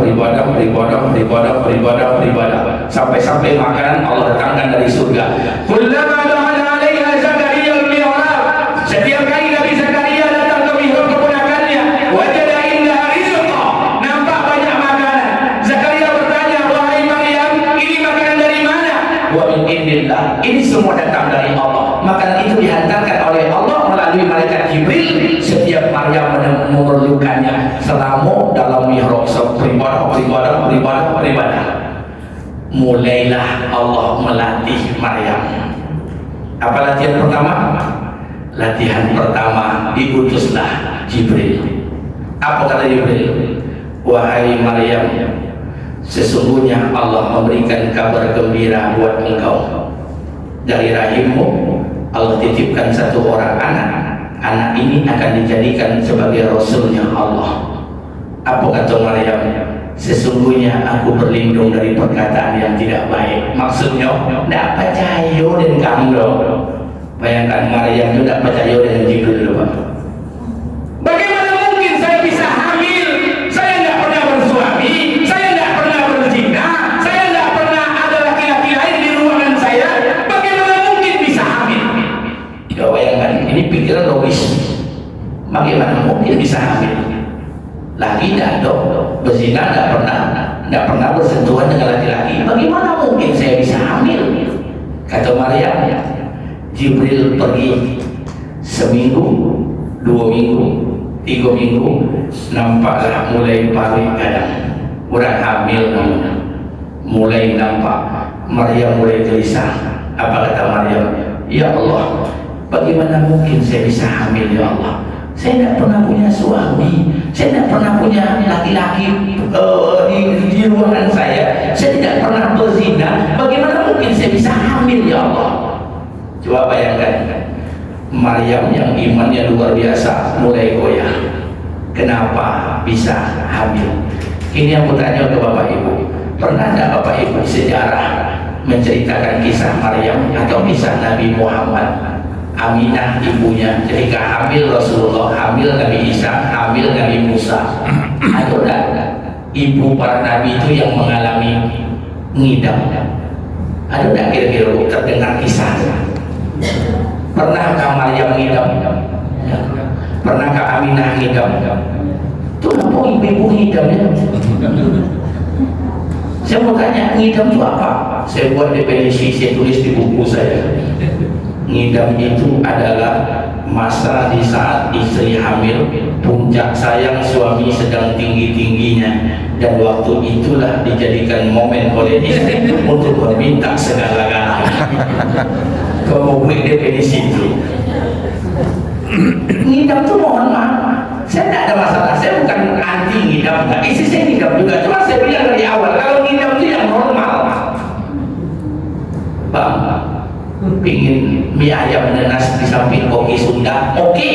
sampai-sampai makanan Allah datangkan dari surga. Kullama da'ala 'alaiha Zakaria al-mihrab, Jibrila. Ini semua datang dari Allah. Maka itu dihantarkan oleh Allah melalui malaikat Jibril setiap Maryam memerlukannya selama dalam mihrab beribadah. Mulailah Allah melatih Maryam. Apa latihan pertama? Latihan pertama diutuslah Jibril. Apa kata Jibril? Wahai Maryam, sesungguhnya Allah memberikan kabar gembira buat engkau. Dari rahimmu Allah titipkan satu orang anak. Anak ini akan dijadikan sebagai rasulnya Allah. Apa kata Maryam? Sesungguhnya aku berlindung dari perkataan yang tidak baik. Maksudnya tidak percaya dengan kamu. Bayangkan Maryam itu tidak percaya dengan Jibril. Bagaimana mungkin saya bisa hamil? Saya tidak pernah bersuami, saya tidak pernah berzina, saya tidak pernah ada laki-laki lain di ruangan saya. Bagaimana mungkin bisa hamil? Ya bayangkan, ini pikiran logis. Bagaimana mungkin bisa hamil? Laki tidak dong, berzina tidak pernah bersentuhan dengan laki-laki. Bagaimana mungkin saya bisa hamil? Kata Maryam, Jibril pergi seminggu, 2 minggu, 3 minggu, nampaklah mulai paling kadang orang hamil namanya. Mulai nampak Maryam mulai gelisah. Apa kata Maryam? Ya Allah, bagaimana mungkin saya bisa hamil ya Allah? Saya tidak pernah punya suami, saya tidak pernah punya laki-laki di ruangan saya tidak pernah berzina. Bagaimana mungkin saya bisa hamil ya Allah? Coba bayangkan, Maryam yang imannya luar biasa mulai goyah. Kenapa bisa hamil? Ini yang bertanya ke Bapak Ibu. Pernah tidak Bapak Ibu sejarah menceritakan kisah Maryam atau kisah Nabi Muhammad? Aminah ibunya ketika hamil Rasulullah, hamil Nabi Isa, hamil Nabi Musa. Ada tak ibu para nabi itu yang mengalami ngidam? Ada tak kira-kira terdengar kisah? Pernahkah Maryam ngidam? Pernahkah Aminah ngidam? Itu apa ibu-ibu ngidamnya? Saya mau tanya, ngidam itu apa? Saya buat definisi, saya tulis di buku saya. Ngidam itu adalah masa di saat istri hamil, puncak sayang suami sedang tinggi-tingginya, dan waktu itulah dijadikan momen oleh istri untuk meminta segala-galanya. Kamu buat definisi itu. Ngidam itu mohon maaf, saya tidak ada masalah, saya bukan anti ngidam, enggak. Istri saya ngidam juga, cuma saya bilang dari awal kalau ngidam itu yang normal. Bang, pingin mie ayam nenas di samping koki Sunda, oke,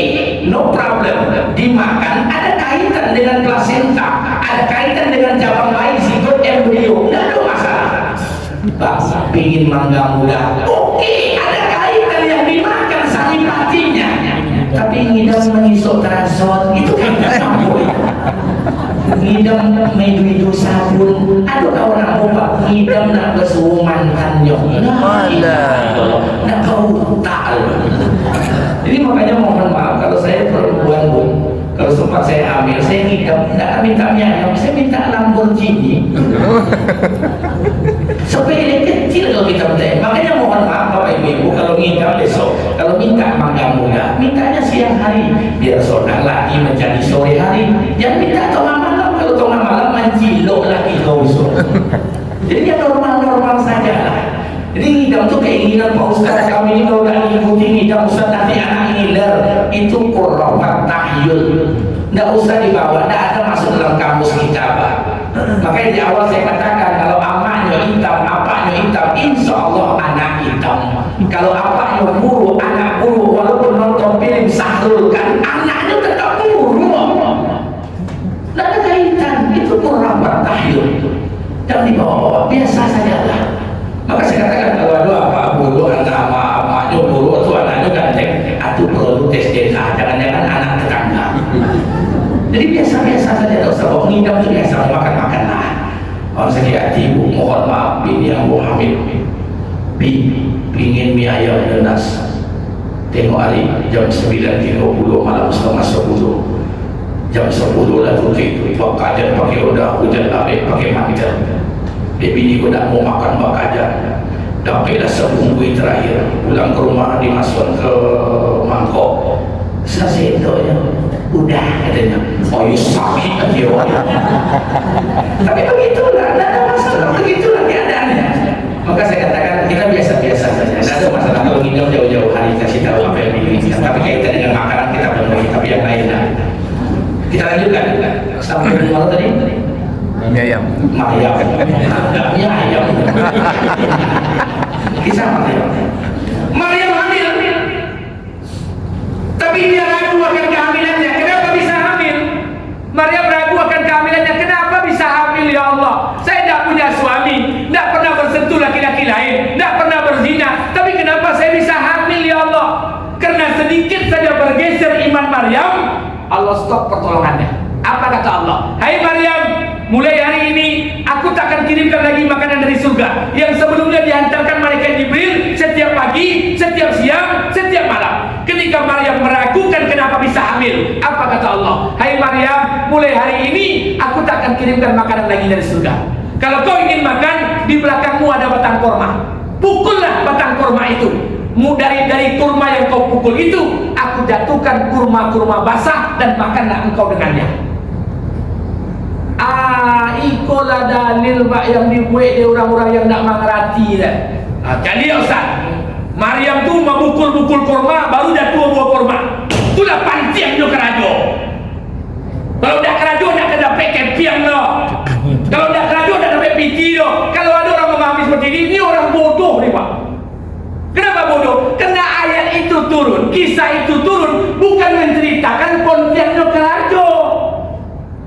no problem, dimakan. Ada kaitan dengan plasenta, ada kaitan dengan cabang bayi, zigot, embrio, tidak ada masalah. Bang, pingin mangga muda, oke, ada kaitan yang dimakan saripatinya. Tapi ngidam mengisok terasot itu kan campur. Ngidam medu itu sabun. Ada orang bapak ngidam nak bersuhu mantannya. Nak kau tak. Jadi makanya mohon maaf kalau saya perempuan pun, kalau sempat saya hamil, saya ngidam, tidak minta mie ayam, saya minta Lamborghini. Sepele kecil kalau kita minta. Makanya mohon maaf Bapak Ibu, kalau ngidam besok, kalau minta mangga muda, mintanya siang hari, biar seorang laki mencari sore hari. Jangan minta tengah malam, kalau tengah malam mencilok lagi kau besok. Jadi yang normal-normal saja lah. Jadi ngidam itu keinginan Pak Ustaz kami ini kalau tidak mengikuti ngidam Ustaz nanti anak ngiler. Itu kurang tahyul. Tidak usah dibawa, tidak ada masuk dalam kamus kita Pak. Makanya di awal saya katakan kalau amaknya hitam, apaknya hitam, insya Allah anak hitam. Kalau apaknya buruk, anak buruk, walaupun nonton film Sahrul kan anaknya tetap buruk. Tidak ada kaitan, itu kurang tahyul. Jangan dibawa-bawa, biasa saja lah. Maka saya katakan kalau ada apa buruk anak amaknya buruk atau anaknya ganteng, itu perlu tes DNA, jangan-jangan anak tetangga. Jadi biasa-biasa saja, tidak usah bawa ngidam itu biasa, makan-makan lah. Orang sakit hati ibu, mohon maaf, ini yang bu hamil, pingin mie ayam nenas. Tengok hari jam 9.30 malam setengah 10. Jam 10 lah tuh itu kajian pakai udah hujan habis pakai makan. Bini ku nak mau makan bakajan. Dapatlah sebungkui terakhir, pulang ke rumah dimasukkan ke mangkok. Sesentonya udah katanya, oh you sakit aja orang. Tapi begitulah, tidak ada masalah, begitulah keadaannya. Maka saya katakan kita biasa-biasa saja, tidak ada masalah. Kalau nginep jauh-jauh hari kasih tahu apa yang diinginkan, tapi kaitan dengan makanan kita penuhi, tapi yang lain lah. Kita lanjutkan sampai di mana tadi? Ayam. Mayam, namanya ayam. Kisah Maryam. Maryam hamil, tapi dia ragu akan kehamilannya. Kenapa bisa hamil? Maryam ragu akan kehamilannya. Kenapa bisa hamil ya Allah? Saya tidak punya suami, tidak pernah bersentuh laki-laki lain, tidak pernah berzina. Tapi kenapa saya bisa hamil ya Allah? Karena sedikit saja bergeser iman Maryam, Allah stop pertolongannya. Apa kata Allah? Hai Maryam, mulai hari ini aku tak akan kirimkan lagi makanan dari surga yang sebelumnya dihantarkan malaikat Jibril setiap pagi, setiap siang, setiap malam. Ketika Maryam meragukan kenapa bisa hamil, apa kata Allah? Hai Maryam, mulai hari ini aku tak akan kirimkan makanan lagi dari surga. Kalau kau ingin makan, di belakangmu ada batang korma. Pukullah batang korma itu. Dari kurma yang kau pukul itu, aku jatuhkan kurma-kurma basah dan makanlah engkau dengannya. Ikolah dalil pak yang dibuat di orang-orang yang tak mengerti dah. Jadi Ustaz, Maryam tu memukul-mukul kurma baru jatuh buah kurma. Itulah pancing tu kerajo. Kalau dah kerajo nak kena dapat kepiang lo. Kalau dah kerajo nak dapat piti lo. Kalau ada orang memahami seperti ini orang bodoh ni pak. Kenapa bodoh? Karena ayat itu turun, kisah itu turun bukan menceritakan kontennya kerajo.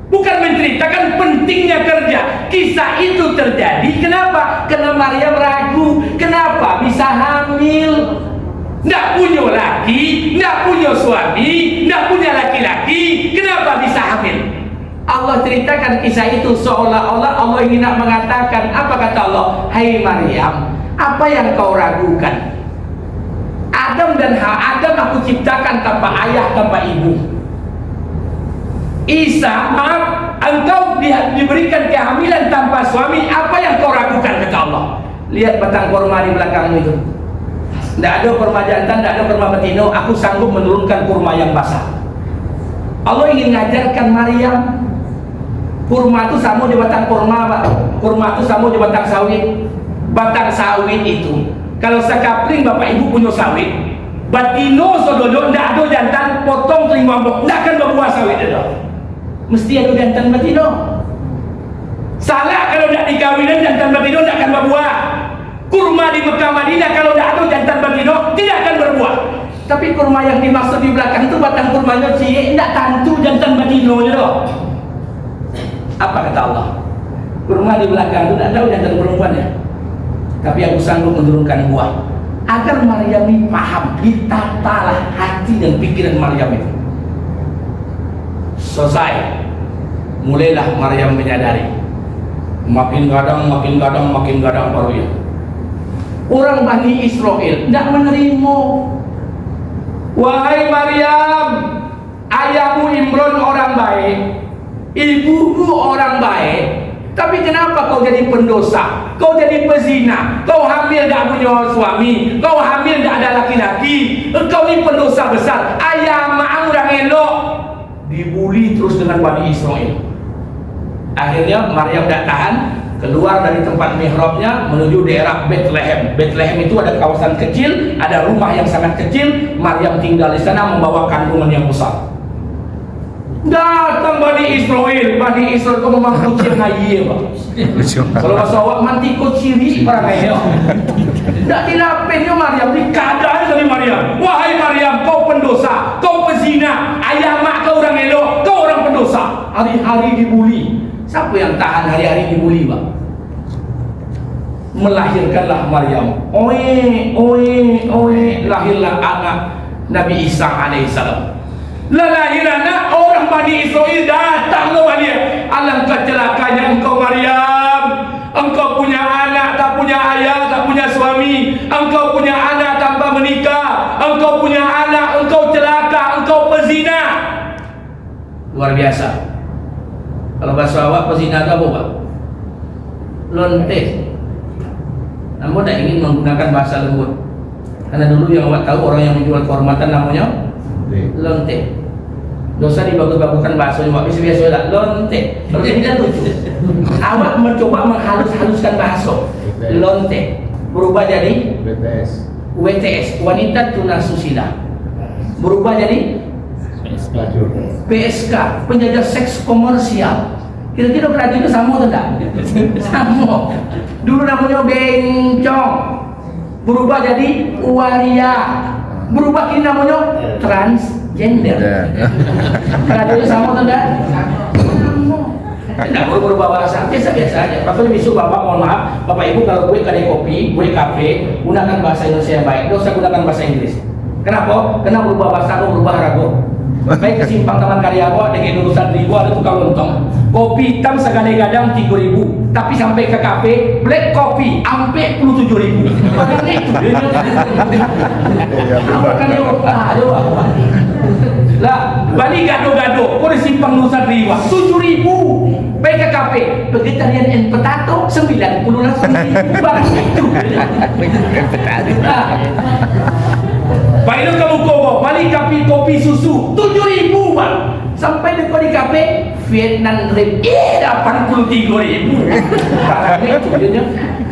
Bukan menceritakan pentingnya kerja. Kisah itu terjadi kenapa? Karena Maryam ragu. Kenapa bisa hamil? Tidak punya laki, tidak punya suami, tidak punya laki-laki. Kenapa bisa hamil? Allah ceritakan kisah itu seolah-olah Allah ingin nak mengatakan, apa kata Allah? Hai Maryam, apa yang kau ragukan? Adam dan Adam aku ciptakan tanpa ayah, tanpa ibu. Isa, maaf, engkau diberikan kehamilan tanpa suami. Apa yang kau ragukan kata Allah? Lihat batang kurma di belakangmu itu. Tidak ada kurma jantan, tidak ada kurma betina. Aku sanggup menurunkan kurma yang basah. Allah ingin mengajarkan Maryam, kurma itu sama di batang kurma, Pak. Kurma itu sama di batang sawit. Batang sawit itu, kalau sekapling bapak ibu punya sawit, batino sododo tidak ada jantan, potong terima tidak akan berbuah sawit itu. Mesti ada jantan batino. Salah kalau tidak dikawinin jantan batino tidak akan berbuah. Kurma di Mekah Madinah kalau tidak ada jantan batino tidak akan berbuah. Tapi kurma yang dimaksud di belakang itu batang kurmanya cilik, tidak tantu jantan batino je doh. Apa kata Allah? Kurma di belakang itu tidak tahu jantan perempuannya. Tapi aku sanggup menurunkan buah. Agar Maryam ini paham, ditatalah hati dan pikiran Maryam itu. Selesai. Mulailah Maryam menyadari. Makin kadang baru ya. Orang Bani Israel tidak menerima. Wahai Maryam, ayahmu Imran orang baik, ibumu orang baik, tapi kenapa kau jadi pendosa? Kau jadi pezina, kau hamil tak punya suami, kau hamil tak ada laki-laki, engkau ni pendosa besar. Ayah mak orang elok dibuli terus dengan Bani Israel. Akhirnya Maryam tak tahan, keluar dari tempat mihrabnya menuju daerah Bethlehem. Bethlehem itu ada kawasan kecil, ada rumah yang sangat kecil. Maryam tinggal di sana membawa kandungan yang besar. Datang Bani Israel kau memang kucing ngayi Pak. Kalau bahasa awak mati kau ciri perangai. Tak dilapinnya Maryam, dikadang dari Maryam. Wahai Maryam, kau pendosa, kau pezina, ayah mak kau orang elok, kau orang pendosa. Hari-hari dibuli. Siapa yang tahan hari-hari dibuli Pak? Melahirkanlah Maryam. Lahirlah anak Nabi Isa alaihissalam. Lahiran orang Bani Israel datang kepada dia. Alangkah celakanya engkau Maryam. Engkau punya anak tak punya ayah, tak punya suami. Engkau punya anak tanpa menikah. Engkau punya anak, engkau celaka, engkau pezina. Luar biasa. Kalau bahasa awak pezina itu apa Pak? Lonte. namun tidak ingin menggunakan bahasa lembut. Karena dulu yang awak tahu orang yang menjual kehormatan namanya lonte. Dosa dibagus-baguskan bahasa yang biasa-biasa lah, lonte. Lonte tidak lucu. Awak mencoba menghalus-haluskan bahasa lonte, berubah jadi WTS, wanita tunasusila, berubah jadi PSK, penjajah seks komersial. Kira-kira kerajaan itu sama atau tidak? Sama. Dulu namanya bencong, berubah jadi waria, berubah kini namanya transgender. Kerajaan itu sama atau tidak? Tidak perlu berubah bahasa, biasa-biasa aja. Bahkan besok bapak, mohon maaf, bapak ibu kalau gue kedai kopi, gue kafe, gunakan bahasa Indonesia yang baik, dosa gunakan bahasa Inggris. Kenapa? Karena berubah bahasa aku berubah ragu. Baik ke simpang Taman Karyawa dengan urusan ribu ada tukang lontong. Kopi hitam sekali-kadang 3.000, tapi sampai ke kafe black coffee sampai 47.000. Makanya itu kan lah, balik gado-gado, kau di simpang Nusa Riwa 7.000. Baik ke kafe vegetarian and potato 98.000. Barang itu. Baiklah kamu kobo, balik kopi susu 7.000 bang. Sampai dekat di kafe Vietnam Rib 83.000. Barangnya itu dia.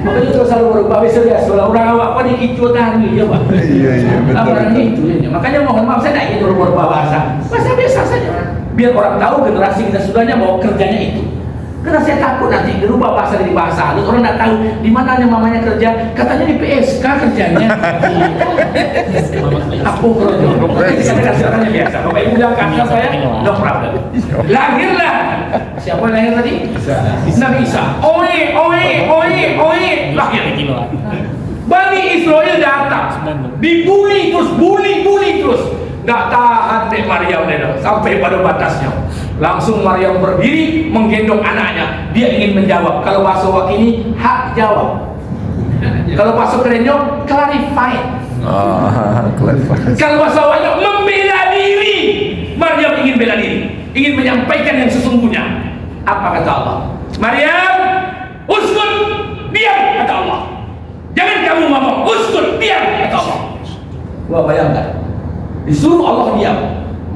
Makanya terus selalu berubah biasa-biasa. Orang awak apa dikicu tadi ya pak. Iya betul. Barangnya itu dia. Makanya mohon maaf saya tidak ingin berubah bahasa. Bahasa biasa saja. Biar orang tahu generasi kita sudahnya bahwa kerjanya itu. Karena saya takut nanti dirubah bahasa dari bahasa halus, orang tidak tahu di mana mamanya kerja, katanya di PSK kerjanya. Aku kerja. Kita biasa. Bapak ibu bilang kata saya, no problem. Lahirlah. Siapa yang lahir tadi? Nabi Isa. Oe. Lahir. Bani Israel datang, dibully terus. Nggak tahan deh Maryam sampai pada batasnya. Langsung Maryam berdiri menggendong anaknya. Dia ingin menjawab. Kalau bahasa wak ini hak jawab. Kalau bahasa kerennya clarify. Kalau bahasa waknya membela diri. Maryam ingin bela diri, ingin menyampaikan yang sesungguhnya. Apa kata Allah? Maryam, uskun, diam kata Allah. Jangan kamu ngomong, uskun, diam kata Allah. Wah, bayangkan. Disuruh Allah diam,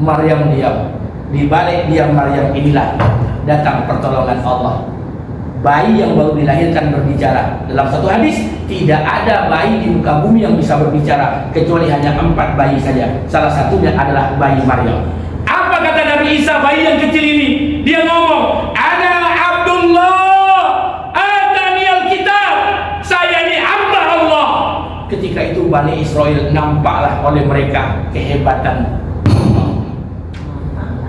Maryam diam. Di balik diam Maryam inilah datang pertolongan Allah. Bayi yang baru dilahirkan berbicara. Dalam satu hadis, tidak ada bayi di muka bumi yang bisa berbicara kecuali hanya 4 bayi saja. Salah satunya adalah bayi Maryam. Apa kata Nabi Isa, bayi yang kecil ini? Dia ngomong, Ana Abdullah, atani al-kitab. Saya ini hamba Allah. Ketika itu Bani Israel nampaklah oleh mereka kehebatan.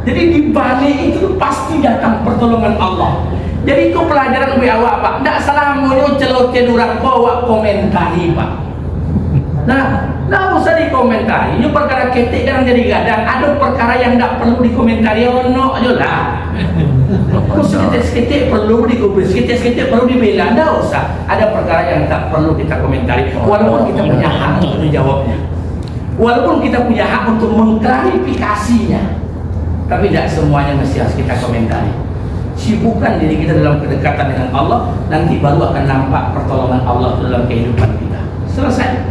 Jadi di balik itu pasti datang pertolongan Allah. Jadi itu pelajaran gue awak pak. Tidak selamanya celotehan orang bawa komentari pak. Nah, tidak usah dikomentari. Ini perkara ketik kan jadi gadang. Ada perkara yang tidak perlu dikomentari. No, ayolah. Kok seketik perlu dikubur, seketik perlu dibela. Tidak usah. Ada perkara yang tak perlu kita komentari. Walaupun kita punya hak untuk menjawabnya. Walaupun kita punya hak untuk mengklarifikasinya. Tapi tidak semuanya mesti harus kita komentari. Sibukkan diri kita dalam kedekatan dengan Allah, nanti baru akan nampak pertolongan Allah dalam kehidupan kita. Selesai.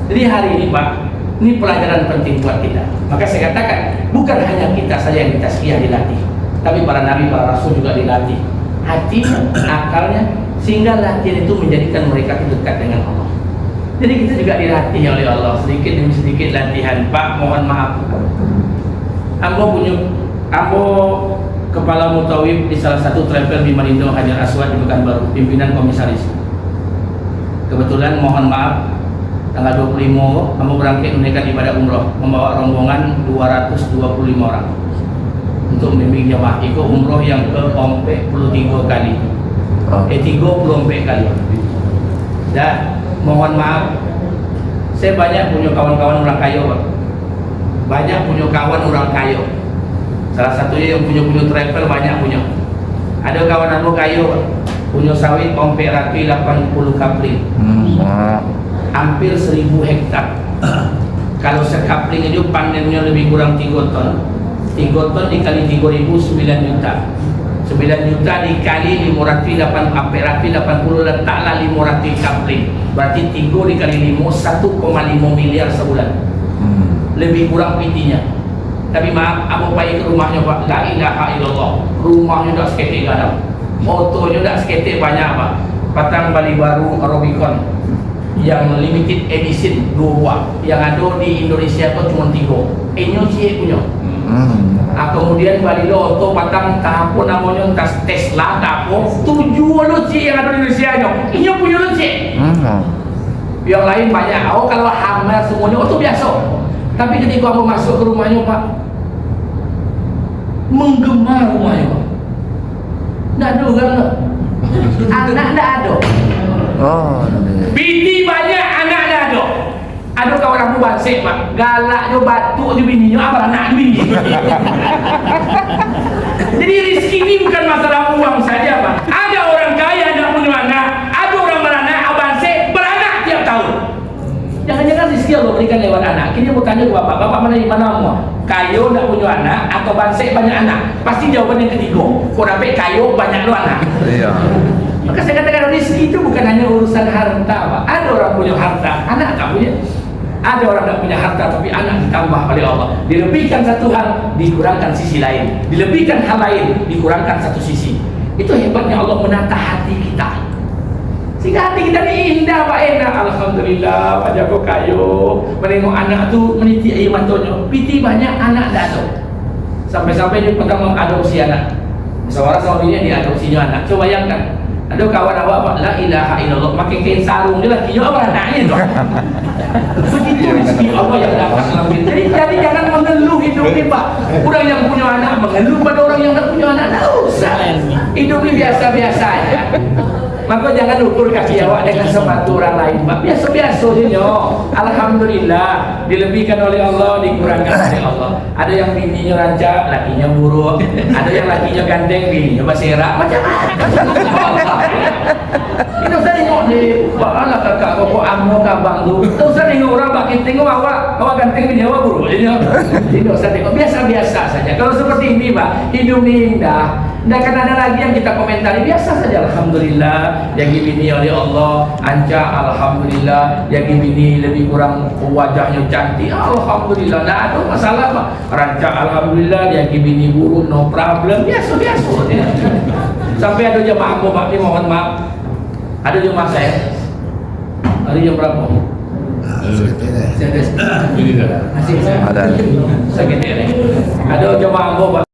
Jadi hari ini Pak, ini pelajaran penting buat kita. Maka saya katakan, bukan hanya kita saja yang ditazkiyah dilatih, tapi para nabi, para rasul juga dilatih. Hatinya, akalnya, sehingga latihan itu menjadikan mereka dekat dengan Allah. Jadi kita juga dilatih oleh Allah sedikit demi sedikit latihan. Pak, mohon maaf. Ambo kepala mutawif di salah satu travel di Marindo Hajar Aswad di Pekanbaru, pimpinan komisaris. Kebetulan mohon maaf, tanggal 25 kamu berangkat menunaikan ibadah umroh, membawa rombongan 225 orang untuk membimbing jamaah. Itu umroh yang ke-43 kali. 34 kali. Dan mohon maaf, saya banyak punya kawan-kawan orang kaya, Pak. Banyak punya kawan orang kaya. Salah satunya yang punya travel banyak punya. Ada kawan aku kaya, Pak. Punya sawit ompek rapi 80 kapling. Hampir 1000 hektar. Kalau sekapling itu panennya lebih kurang 3 ton. 3 ton dikali 3.000 9 juta. 10 9 juta dikali 580 letaklah 500 kapling. Berarti 3 dikali 5 1,5 miliar sebulan. Lebih kurang PT-nya. Tapi maaf, abang pergi ke rumahnya Pak, la ilaha illallah. Rumahnya dah seketik gadang, motonya dah seketik banyak Pak. Patang Bali baru Rubicon yang limited edition 2 buah. Yang ada di Indonesia tu cuma 3. Ini cik punya. Kemudian Bali lo auto patang tahapun namanya Tesla tahapun 7 lo cik yang ada di Indonesia nya. Ini punya lo cik. Yang lain banyak. Oh kalau Hammer semuanya auto biasa. Tapi ketika aku masuk ke rumahnya Pak, menggema rumahnya Pak. Tak ada kan? Anak tak ada. Bini banyak, anak tak ada. Ada kawan aku basik Pak, galaknya batuk je bininya, apa anak bini. Jadi rezeki ini bukan masalah uang saja Pak. Ada orang kaya tak punya anak, ada orang beranak, basik beranak tiap tahun. Jangan-jangan rezeki Allah berikan lewat anak. Kini bertanya ke bapak, bapak mana semua? Kayo tak punya anak atau bansek banyak anak? Pasti jawaban yang ketiga. Kau dapat kayo banyak lu anak. Iya. Maka saya katakan rezeki itu bukan hanya urusan harta Pak. Ada orang punya harta, anak tak punya. Ada orang tak punya harta tapi anak ditambah oleh Allah. Dilebihkan satu hal, dikurangkan sisi lain. Dilebihkan hal lain, dikurangkan satu sisi. Itu hebatnya Allah menata hati kita. Sehingga hati kita ni indah Pak, enak. Alhamdulillah Pak Jago kayo menengok anak tu meniti air matanya. Piti banyak anak dah tu. Sampai-sampai dia petang mengadopsi anak. Seorang suaminya dia adopsinya anak. Coba bayangkan. Ada kawan awak Pak, la ilaha illallah, pakai kain sarung dia lagi. Yo apa anaknya tu? Begitu rezeki Allah yang datang dalam hidup. Jadi jangan mengeluh hidup ni Pak. Orang yang punya anak mengeluh pada orang yang tak punya anak. Tak usah. Hidup ni biasa-biasa aja. Maka jangan ukur kaki awak dengan sepatu orang lain Pak. Biasa-biasa je nyo. Alhamdulillah dilebihkan oleh Allah, dikurangkan oleh Allah. Ada yang bininya rancak, lakinya buruk. Ada yang lakinya ganteng, bininya berseraak. Macam-macam. Kita usah tengok ni, alah kakak, bapak, amo, kabang tu. Tak usah tengok orang baki, tengok awak ganteng, bini awak buruk. Jadi tak usah tengok, biasa-biasa saja. Kalau seperti ini Pak, hidup ni indah. Dan akan ada lagi yang kita komentari biasa saja. Alhamdulillah yang bini oleh Allah ancak, alhamdulillah yang bini lebih kurang wajahnya cantik, alhamdulillah tak ada masalah Pak. Rancak alhamdulillah yang bini buruk, no problem, biasa-biasa ya. Sampai ada jemaah aku Pak, ni mohon maaf, ada jemaah saya hari jam berapa? Ada sakit ni. Ada jemaah aku Pak.